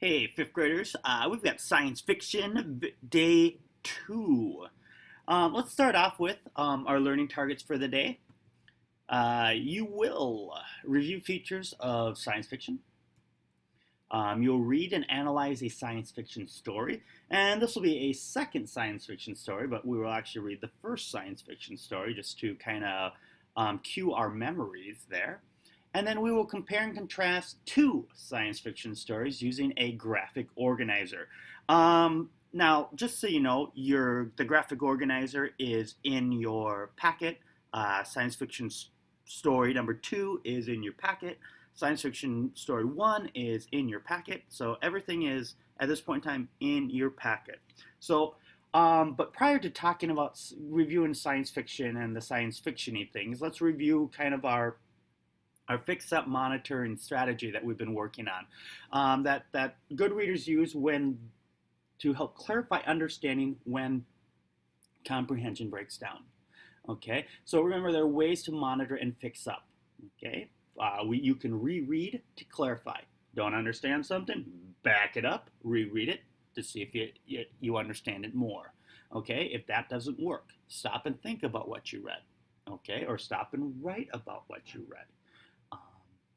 Hey, fifth graders, we've got science fiction day two. Let's start off with our learning targets for the day. You will review features of science fiction. You'll read and analyze a science fiction story, and this will be a second science fiction story, but we will actually read the first science fiction story just to kind of cue our memories there. And then we will compare and contrast two science fiction stories using a graphic organizer. Now, just so you know, the graphic organizer is in your packet. Science fiction story number two is in your packet. Science fiction story one is in your packet. So everything is, at this point in time, in your packet. So, but prior to talking about reviewing science fiction and the science fiction-y things, let's review kind of our fix-up monitoring strategy that we've been working on, that good readers use when to help clarify understanding when comprehension breaks down. Okay, so remember there are ways to monitor and fix up. Okay, you can reread to clarify. Don't understand something? Back it up, reread it to see if you understand it more. Okay, if that doesn't work, stop and think about what you read. Okay, or stop and write about what you read.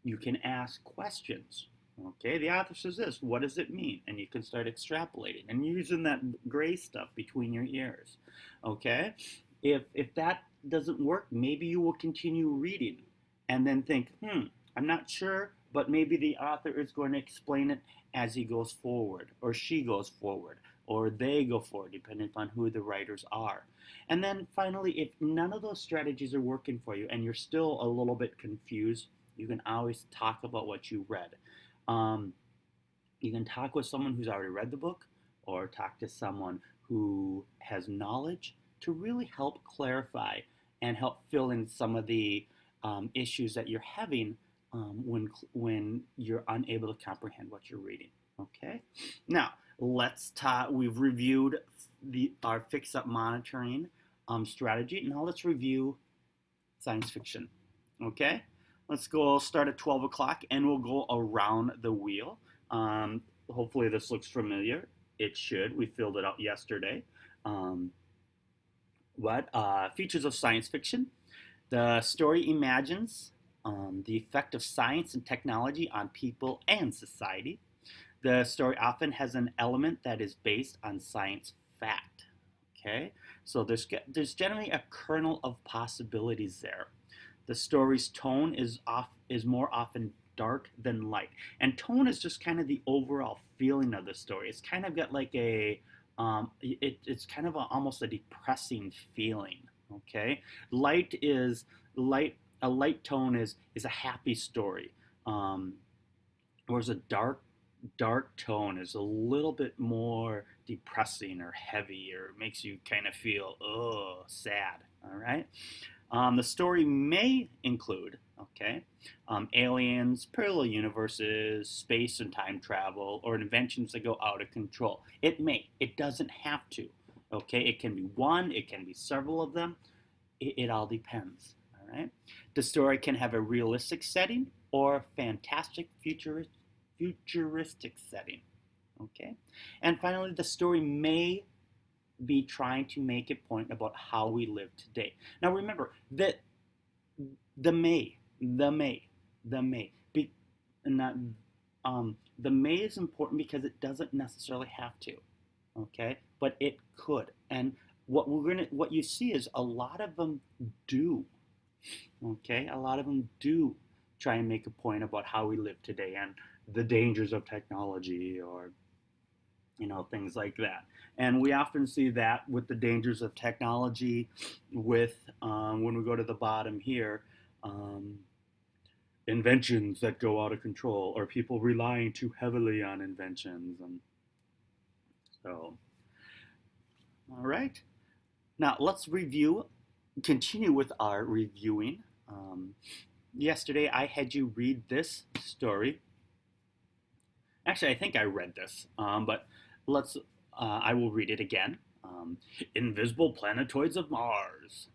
You can ask questions. Okay, the author says this, what does it mean? And you can start extrapolating and using that gray stuff between your ears. Okay, if that doesn't work, maybe you will continue reading and then think, I'm not sure, but maybe the author is going to explain it as he goes forward, or she goes forward, or they go forward, depending upon who the writers are. And then finally, if none of those strategies are working for you and you're still a little bit confused, you can always talk about what you read. You can talk with someone who's already read the book, or talk to someone who has knowledge to really help clarify and help fill in some of the issues that you're having when you're unable to comprehend what you're reading. Okay. Now let's talk. We've reviewed our fix-up monitoring strategy. Now let's review science fiction. Okay. Let's go start at 12 o'clock and we'll go around the wheel. Hopefully this looks familiar. It should. We filled it out yesterday. Features of science fiction? The story imagines the effect of science and technology on people and society. The story often has an element that is based on science fact. Okay, so there's generally a kernel of possibilities there. The story's tone is more often dark than light, and tone is just kind of the overall feeling of the story. It's kind of got like it's kind of almost a depressing feeling. Okay, light. A light tone is a happy story, whereas a dark tone is a little bit more depressing or heavy, or makes you kind of feel sad. All right. The story may include, aliens, parallel universes, space and time travel, or inventions that go out of control. It may. It doesn't have to. Okay, it can be one. It can be several of them. It all depends. All right. The story can have a realistic setting or a fantastic futuristic setting. Okay, and finally, the story may be trying to make a point about how we live today. Now remember that the may be not the may is important because it doesn't necessarily have to, okay, but it could. And what you see is a lot of them do, okay, a lot of them do try and make a point about how we live today and the dangers of technology, or things like that. And we often see that with the dangers of technology, with when we go to the bottom here, inventions that go out of control, or people relying too heavily on inventions. And so, all right. Now let's continue with our reviewing. Yesterday I had you read this story. Actually, I think I read this, but I will read it again. Invisible Planetoids of Mars.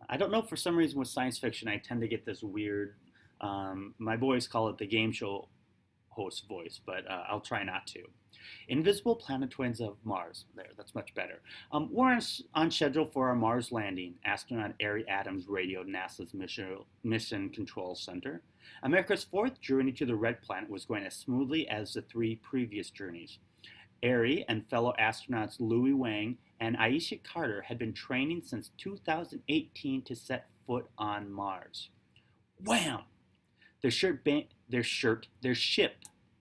I don't know, for some reason with science fiction, I tend to get this weird, my boys call it the game show host voice, but I'll try not to. Invisible planetoids of Mars. There, that's much better. We're on schedule for our Mars landing. Astronaut Ari Adams radioed NASA's Mission Control Center. America's fourth journey to the Red Planet was going as smoothly as the three previous journeys. Ari and fellow astronauts Louis Wang and Aisha Carter had been training since 2018 to set foot on Mars. Wham! Their ship,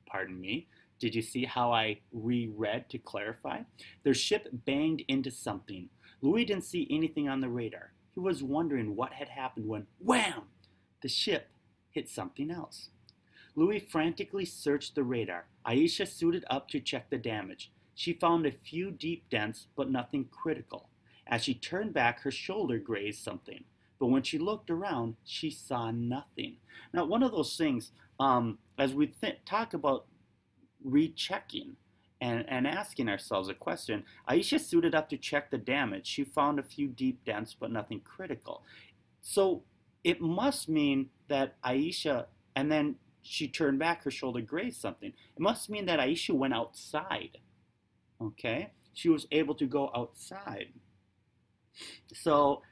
pardon me. Did you see how I reread to clarify? Their ship banged into something. Louis didn't see anything on the radar. He was wondering what had happened when, wham! The ship hit something else. Louis frantically searched the radar. Aisha suited up to check the damage. She found a few deep dents, but nothing critical. As she turned back, her shoulder grazed something. But when she looked around, she saw nothing. Now, one of those things, as we talk about rechecking and asking ourselves a question, Aisha suited up to check the damage. She found a few deep dents, but nothing critical. So it must mean that Aisha, and then she turned back, her shoulder grazed something. It must mean that Aisha went outside. Okay? She was able to go outside. So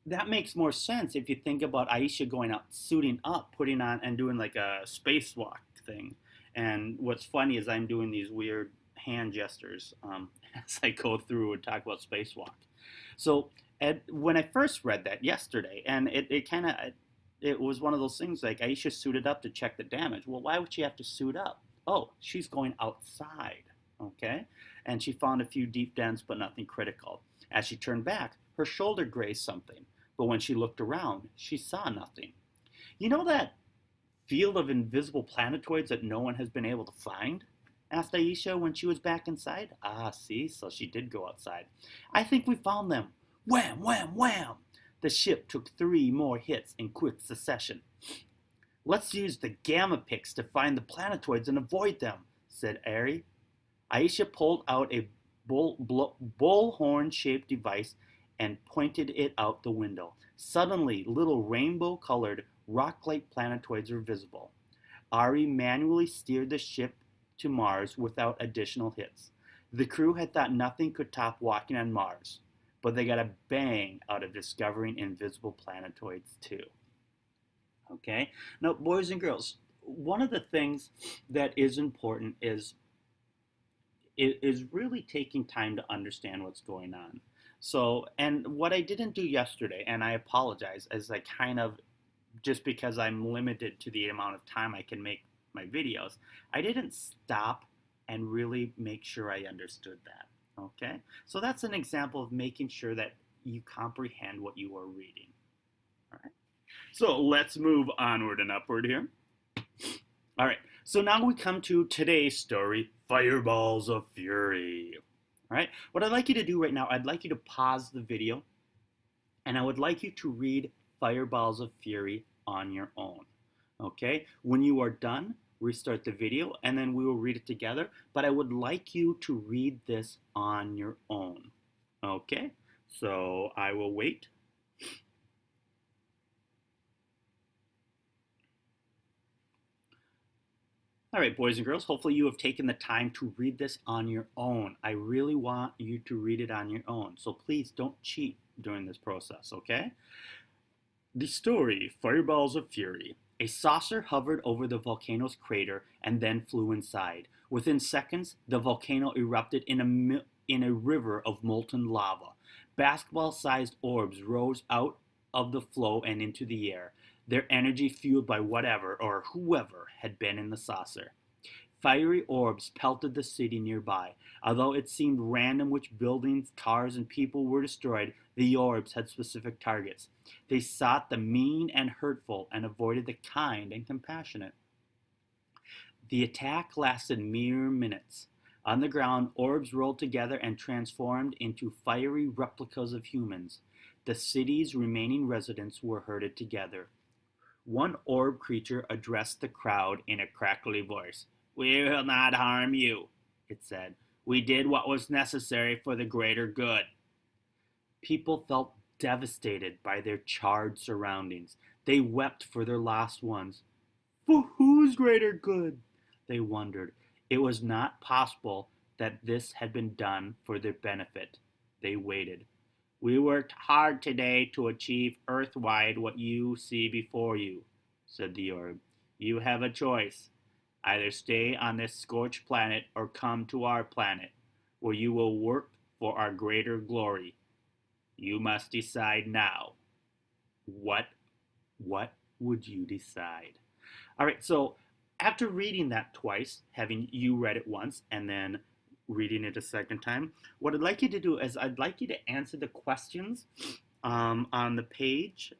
that makes more sense if you think about Aisha going out, suiting up, putting on, and doing like a spacewalk thing. And what's funny is I'm doing these weird hand gestures as I go through and talk about spacewalk. So when I first read that yesterday, and it was one of those things like Aisha suited up to check the damage. Well, why would she have to suit up? Oh, she's going outside, okay? And she found a few deep dents, but nothing critical. As she turned back, her shoulder grazed something, but when she looked around, she saw nothing. You know that field of invisible planetoids that no one has been able to find? Asked Aisha when she was back inside. Ah, see, so she did go outside. I think we found them. Wham, wham, wham! The ship took 3 more hits in quick succession. Let's use the gamma picks to find the planetoids and avoid them, said Ari. Aisha pulled out a bullhorn-shaped device and pointed it out the window. Suddenly, little rainbow-colored, rock-like planetoids were visible. Ari manually steered the ship to Mars without additional hits. The crew had thought nothing could top walking on Mars, but they got a bang out of discovering invisible planetoids too. Okay? Now, boys and girls, one of the things that is important is really taking time to understand what's going on. So, and what I didn't do yesterday, and I apologize, is I kind of, just because I'm limited to the amount of time I can make my videos, I didn't stop and really make sure I understood that. Okay? So that's an example of making sure that you comprehend what you are reading. All right? So let's move onward and upward here. All right. So now we come to today's story, Fireballs of Fury. All right? What I'd like you to do right now, I'd like you to pause the video, and I would like you to read Fireballs of Fury on your own. Okay? When you are done, restart the video, and then we will read it together. But I would like you to read this on your own. Okay? So I will wait. All right, boys and girls, hopefully you have taken the time to read this on your own. I really want you to read it on your own. So please don't cheat during this process, okay? The story, Fireballs of Fury. A saucer hovered over the volcano's crater and then flew inside. Within seconds, the volcano erupted in a river of molten lava. Basketball-sized orbs rose out of the flow and into the air, their energy fueled by whatever or whoever had been in the saucer. Fiery orbs pelted the city nearby. Although it seemed random which buildings, cars, and people were destroyed, the orbs had specific targets. They sought the mean and hurtful and avoided the kind and compassionate. The attack lasted mere minutes. On the ground, orbs rolled together and transformed into fiery replicas of humans. The city's remaining residents were herded together. One orb creature addressed the crowd in a crackly voice. "We will not harm you," it said. "We did what was necessary for the greater good." People felt devastated by their charred surroundings. They wept for their lost ones. "For whose greater good?" They wondered. It was not possible that this had been done for their benefit. They waited. We worked hard today to achieve Earthwide what you see before you, said the orb. You have a choice. Either stay on this scorched planet or come to our planet, where you will work for our greater glory. You must decide now. What what would you decide? All right, so after reading that twice, having you read it once and then reading it a second time, what I'd like you to do is I'd like you to answer the questions on the page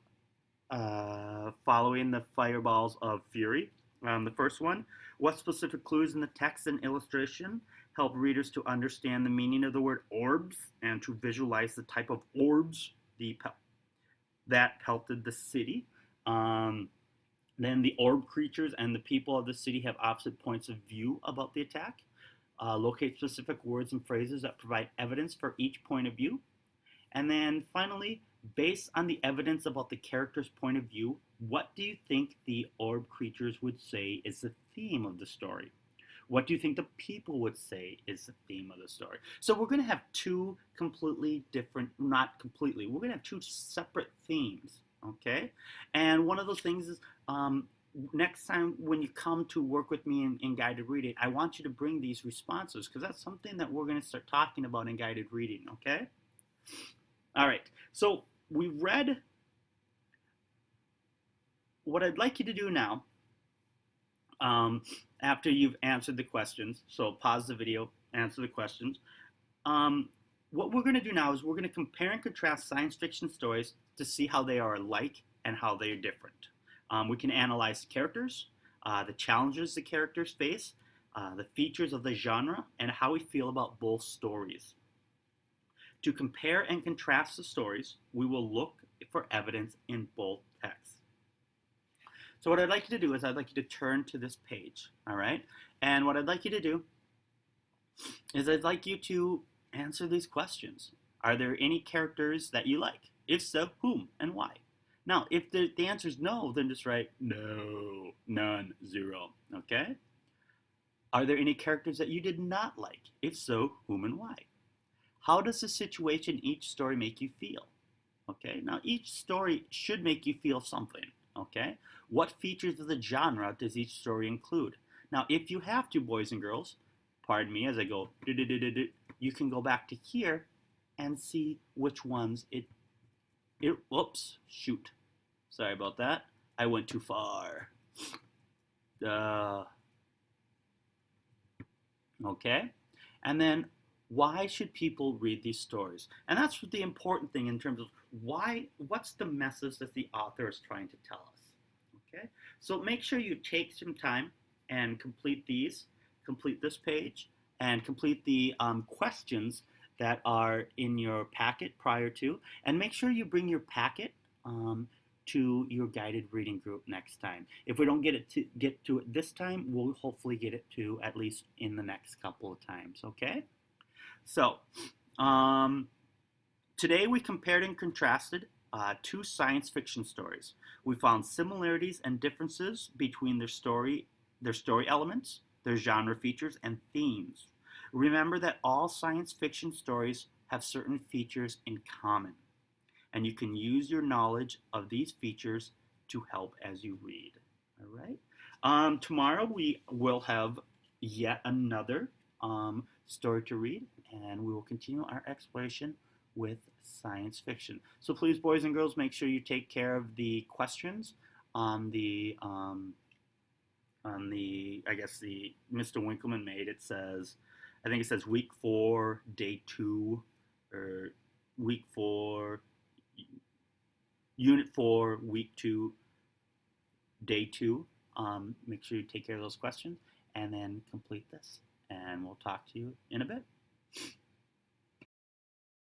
following the Fireballs of Fury. The first one, what specific clues in the text and illustration help readers to understand the meaning of the word orbs and to visualize the type of orbs that pelted the city? Then the orb creatures and the people of the city have opposite points of view about the attack. Locate specific words and phrases that provide evidence for each point of view. And then finally, based on the evidence about the character's point of view, what do you think the orb creatures would say is the theme of the story? What do you think the people would say is the theme of the story? So we're going to have two completely different, not completely, we're going to have two separate themes, okay? And one of those things is next time when you come to work with me in guided reading, I want you to bring these responses because that's something that we're going to start talking about in guided reading, okay? All right, so we read. What I'd like you to do now, after you've answered the questions, so pause the video, answer the questions. What we're going to do now is we're going to compare and contrast science fiction stories to see how they are alike and how they are different. We can analyze the characters, the challenges the characters face, the features of the genre, and how we feel about both stories. To compare and contrast the stories, we will look for evidence in both texts. So what I'd like you to do is I'd like you to turn to this page, all right? And what I'd like you to do is I'd like you to answer these questions. Are there any characters that you like? If so, whom and why? Now, if the answer is no, then just write no, none, zero, okay? Are there any characters that you did not like? If so, whom and why? How does the situation in each story make you feel? Okay, now each story should make you feel something, okay? What features of the genre does each story include? Now, if you have to, boys and girls, pardon me as I go, you can go back to here and see which ones whoops, shoot. Sorry about that. I went too far. Okay, and then why should people read these stories? And that's the important thing in terms of what's the message that the author is trying to tell us? Okay, so make sure you take some time and complete this page, and complete the questions that are in your packet prior to, and make sure you bring your packet to your guided reading group next time. If we don't get to it this time, we'll hopefully get it to at least in the next couple of times, okay? So, today we compared and contrasted two science fiction stories. We found similarities and differences between their story elements, their genre features, and themes. Remember that all science fiction stories have certain features in common, and you can use your knowledge of these features to help as you read. All right. Tomorrow we will have yet another story to read, and we will continue our exploration with science fiction. So please, boys and girls, make sure you take care of the questions on the I guess the Mr. Winkleman made. It says, I think it says week 4, day 2, or week 4, unit 4, week 2, day 2. Make sure you take care of those questions and then complete this. And we'll talk to you in a bit.